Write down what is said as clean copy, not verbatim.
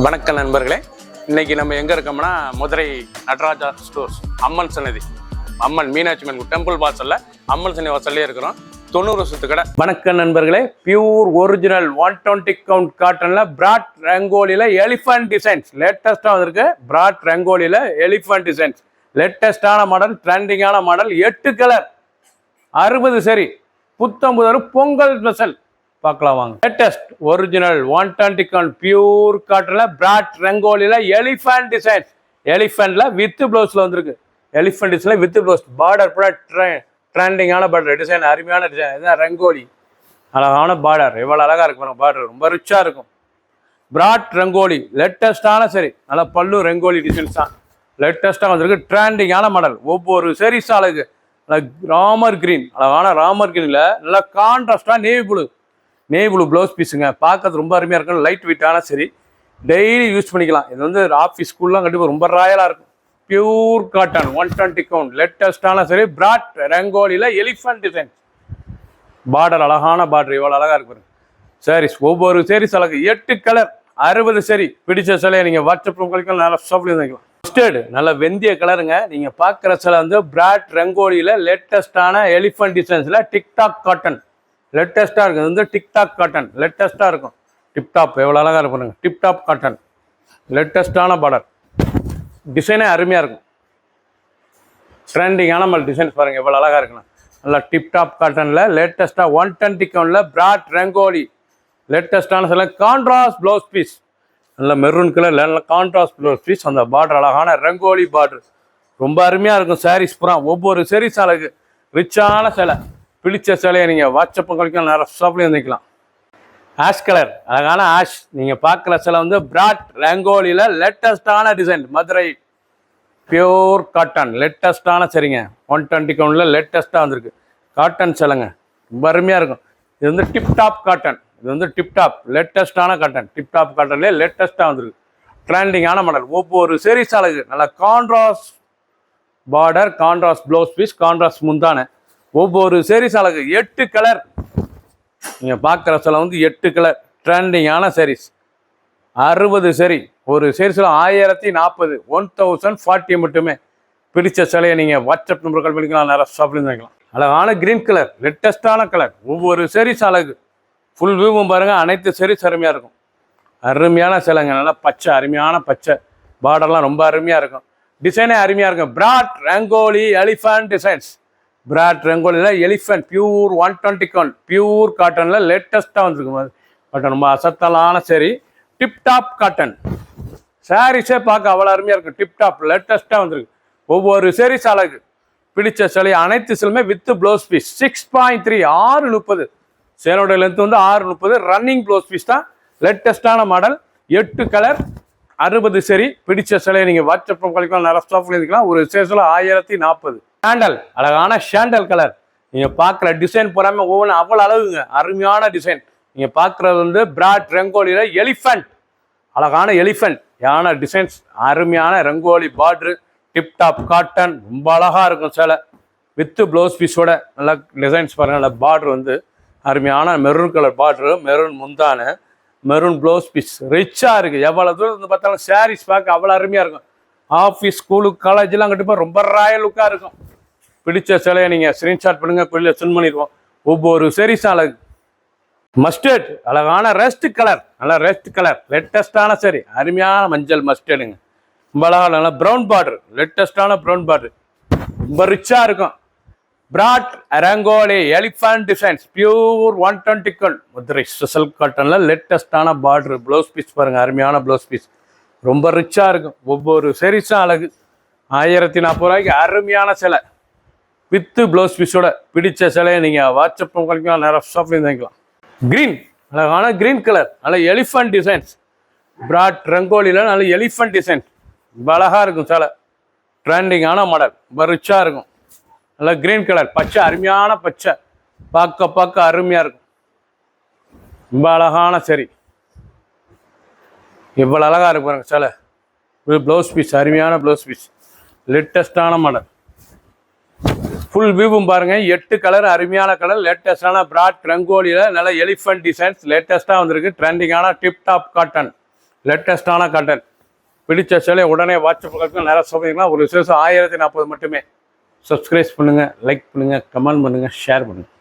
வணக்கம் நண்பர்களே, இன்னைக்கு நம்ம எங்க இருக்கோம்னா மதுரை நடராஜா ஸ்டோர்ஸ் அம்மன் சன்னதி, அம்மன் மீனாட்சி அம்மன் டெம்பிள் வாசல்ல அம்மன் சன்னதி வாசல்லே இருக்கிறோம். 90 வருஷத்து கடை. வணக்கம் நண்பர்களே, பியூர் ஒரிஜினல் 120 கவுண்ட் காட்டன்ல பிராட் ரங்கோலியில எலிஃபண்ட் டிசைன்ஸ் லேட்டஸ்டா வந்திருக்கு. பிராட் ரங்கோலியில எலிஃபண்ட் டிசைன்ஸ் லேட்டஸ்டான மாடல், ட்ரெண்டிங்கான மாடல், 8 கலர், 60 சரி, புத்தம் புதர் பொங்கல் ஸ்பெஷல் பார்க்கலாம் வாங்க. லேட்டஸ்ட் ஒரிஜினல் 120 கவுண்ட் பியூர் காட்டன்ல பிராட் ரங்கோலியில எலிஃபண்ட் டிசைன்ஸ், எலிஃபண்ட்ல வித் பிளவுஸ்ல வந்திருக்கு. எலிஃபண்ட் டிசைன்ல வித் பிளவுஸ், பார்டர் கூட ட்ரெண்டிங்கான பார்டர் டிசைன், அருமையான டிசைன். இதுதான் ரங்கோலி, அழகான பார்டர், எவ்வளோ அழகா இருக்கும் பார்டர், ரொம்ப ரிச்சா இருக்கும். பிராட் ரங்கோலி லேட்டஸ்டான சரி, நல்லா பல்லு ரங்கோலி டிசைன்ஸ் தான் லேட்டஸ்டாக வந்திருக்கு. ட்ரெண்டிங்கான மாடல், ஒவ்வொரு சரி சாலுக்கு ராமர் கிரீன், அழகான ராமர் கிரீன்ல நல்லா கான்ட்ராஸ்டா நேவி ப்ளூ ப்ளவுஸ் பீஸுங்க. பார்க்கறது ரொம்ப அருமையாக இருக்கும். லைட் வெயிட்டான சரி, டெய்லி யூஸ் பண்ணிக்கலாம். இது வந்து ஆஃபீஸ் ஸ்கூல்லாம் கண்டிப்பாக ரொம்ப ராயலாக இருக்கும். பியூர் காட்டன் 120 கவுண்ட் லேட்டஸ்டான சரி, பிராட் ரங்கோலியில் எலிஃபண்ட் டிசைன், பார்டர் அழகான பார்டர், இவ்வளோ அழகாக இருக்கு சாரீஸ். ஒவ்வொரு சாரீஸ் அழகு, 8 கலர், 60 சரி. பிடிச்ச சிலையை நீங்கள் வாட்ஸ்அப் உங்களுக்கு நல்லா ஷாப்லேயும் வாங்கிக்கலாம். மஸ்டர்டு நல்ல வெந்திய கலருங்க. நீங்கள் பார்க்குற சிலை வந்து பிராட் ரங்கோலியில் லேட்டஸ்டான எலிஃபண்ட் டிசைன்ஸில் டிக்டாக் காட்டன் லேட்டஸ்ட்டாக இருக்குது. வந்து டிக்டாக் காட்டன் லேட்டஸ்ட்டாக இருக்கும். டிப்டாப் எவ்வளோ அழகாக இருக்கும், டிப்டாப் காட்டன் லேட்டஸ்டான பார்டர், டிசைனே அருமையாக இருக்கும். ட்ரெண்டிங்கான மாதிரி டிசைன்ஸ் பாருங்கள் எவ்வளோ அழகாக இருக்குண்ணா. நல்லா டிப்டாப் காட்டனில் லேட்டஸ்ட்டாக 120 கவுண்டில் பிராட் ரங்கோலி லேட்டஸ்டான சில கான்ட்ராஸ்ட் ப்ளவுஸ் பீஸ், நல்ல மெரூன் கலர் நல்ல கான்ட்ராஸ்ட் ப்ளவுஸ் பீஸ். அந்த பார்டர் அழகான ரங்கோலி பார்டர், ரொம்ப அருமையாக இருக்கும். சாரீஸ் புறா ஒவ்வொரு சாரீஸ் அழகு, ரிச்சான சிலை. பிடிச்ச சிலையை நீங்கள் வாட்ஸ்அப் கழிக்கலாம், நிறைய ஷாப்லேயும் வந்துக்கலாம். ஆஷ் கலர் அழகான ஆஷ், நீங்கள் பார்க்குற சிலை வந்து பிராட் ரங்கோலியில் லேட்டஸ்டான டிசைன், மதுரை பியூர் காட்டன் லேட்டஸ்டான சரிங்க. 120 கவுண்டில் லேட்டஸ்ட்டாக வந்திருக்கு. காட்டன் சிலைங்க, ரொம்ப அருமையாக இருக்கும். இது வந்து டிப்டாப் காட்டன், இது வந்து டிப்டாப் லேட்டஸ்டான காட்டன், டிப்டாப் காட்டன்லேயே லேட்டஸ்ட்டாக வந்திருக்கு. ட்ரெண்டிங்கான மாடல், ஒவ்வொரு சீரீஸ் அழகு, நல்லா contrast border, contrast blouse piece, contrast முந்தான, ஒவ்வொரு சீரீஸ் அழகு, 8 கலர். நீங்கள் பார்க்குற சில வந்து 8 கலர், ட்ரெண்டிங்கான சாரீஸ், 60 சரி. ஒரு சீரீஸில் 1040, 1040 மட்டுமே. பிடிச்ச சிலையை நீங்கள் வாட்ஸ்அப் நம்பர் கால் பண்ணிக்கலாம், நிறைய ஷாப்லேருந்து வாங்கிக்கலாம். அழகான கிரீன் கலர் லேட்டஸ்டான கலர், ஒவ்வொரு சீரீஸ் அழகு, ஃபுல் வியூவும் பாருங்கள், அனைத்து சீரீஸ் அருமையாக இருக்கும். அருமையான சிலைங்க, நல்லா பச்சை, அருமையான பச்சை, பார்டர்லாம் ரொம்ப அருமையாக இருக்கும். டிசைனே அருமையாக இருக்கும். Broad rangoli elephant designs, broad ரங்கோலியில் எலிஃபண்ட் பியூர் 120 கவுண்ட் பியூர் காட்டனில் லேட்டஸ்ட்டாக வந்துருக்கு. பட் ரொம்ப அசத்தலான சரி, டிப்டாப் காட்டன் சாரீஸே பார்க்க அவ்வளோ அருமையாக இருக்கும். டிப்டாப் லேட்டஸ்ட்டாக வந்துருக்கு. ஒவ்வொரு சாரீஸ் அழகு, பிடிச்ச சிலை, அனைத்து Chilume with blouse piece. 6.3 630, சேலோட length வந்து 630, ரன்னிங் ப்ளவுஸ் பீஸ் தான். லேட்டஸ்டான மாடல், 8 கலர், 60 சரி. பிடிச்ச சிலையை நீங்கள் வாட்ஸ்அப் கழிக்கலாம், நிறைய ஸ்டாஃப்ல இருக்கலாம். ஒரு சேஸில் 1040. சாண்டல் அழகான சாண்டல் கலர், நீங்கள் பார்க்குற டிசைன் போறாமல் ஒவ்வொன்றும் அவ்வளோ அழகுங்க, அருமையான டிசைன். நீங்கள் பார்க்குறது வந்து பிராட் ரங்கோலியில் எலிஃபண்ட், அழகான எலிஃபண்ட் யானை டிசைன்ஸ், அருமையான ரங்கோலி பார்ட்ரு, டிப்டாப் காட்டன், ரொம்ப அழகாக இருக்கும் சேலை. வித்து ப்ளவுஸ் பீஸோட நல்லா டிசைன்ஸ் பாருங்கள். நல்லா பார்ட்ரு வந்து அருமையான மெரூன் கலர் பார்ட்ரு, மெரூன் முந்தான, மெரூன் ப்ளவுஸ் பீஸ், ரிச்சாக இருக்குது. எவ்வளோ தூரம் வந்து பார்த்தாலும் சாரீஸ் பார்க்க அவ்வளோ அருமையாக இருக்கும். ஆஃபீஸ் ஸ்கூலுக்கு காலேஜெலாம் கண்டிப்பாக ரொம்ப ராயல் லுக்காக இருக்கும். பிடிச்ச சிலையை நீங்கள் ஸ்க்ரீன்ஷாட் பண்ணுங்கள், கொள்ளையில் சென்ட் பண்ணிடுவோம். ஒவ்வொரு சீரீஸும் அழகு. மஸ்டர்ட் அழகான ரெஸ்ட் கலர், நல்லா ரெஸ்ட் கலர் லேட்டஸ்டான சரி, அருமையான மஞ்சள் மஸ்டர்டுங்க, ரொம்ப அழகாக நல்லா ப்ரௌன் பார்டர், லேட்டஸ்டான ப்ரௌன் பார்டர், ரொம்ப ரிச்சாக இருக்கும். Broad rangoli elephant designs pure 120 count Madurai special காட்டனில் லேட்டஸ்டான பார்டர், ப்ளவுஸ் பீஸ் பாருங்கள், அருமையான ப்ளவுஸ் பீஸ், ரொம்ப ரிச்சாக இருக்கும். ஒவ்வொரு சீரீஸும் அழகு, 1040 ரூபாய்க்கு அருமையான சிலை வித்து ப்ளவுஸ் பீஸோட. பிடிச்ச சிலையை நீங்கள் வாட்ஸ்அப் பண்ணிக்கலாம், நிறைய ஷாப்லேருந்து வாங்கிக்கலாம். கிரீன் அழகான கிரீன் கலர், நல்ல எலிஃபண்ட் டிசைன்ஸ், பிராட் ரங்கோலியில் நல்ல எலிஃபண்ட் டிசைன்ஸ், ரொம்ப அழகாக இருக்கும் சிலை. ட்ரெண்டிங்கான மாடல், ரொம்ப ரிச்சாக இருக்கும். நல்ல கிரீன் கலர், பச்சை, அருமையான பச்சை, பார்க்க அருமையாக இருக்கும். ரொம்ப அழகான சரி, இவ்வளோ அழகாக இருக்கு பாருங்க சிலை. ப்ளவுஸ் பீஸ், அருமையான ப்ளவுஸ் பீஸ், லேட்டஸ்டான மாடல், ஃபுல் வியூவும் பாருங்கள். 8 கலர், அருமையான கலர், லேட்டஸ்டான பிராட் ரங்கோலியில் நல்ல எலிஃபண்ட் டிசைன்ஸ் லேட்டஸ்ட்டாக வந்திருக்கு. ட்ரெண்டிங்கான டிப்டாப் காட்டன் லேட்டஸ்டான காட்டன். பிடிச்ச சேலை உடனே வாட்ஸ்அப் பக்கம் நேராக சொல்லிங்கன்னா ஒரு விசேஷம் 1040 மட்டுமே. சப்ஸ்கிரைப் பண்ணுங்கள், லைக் பண்ணுங்கள், கமெண்ட் பண்ணுங்கள், ஷேர் பண்ணுங்கள்.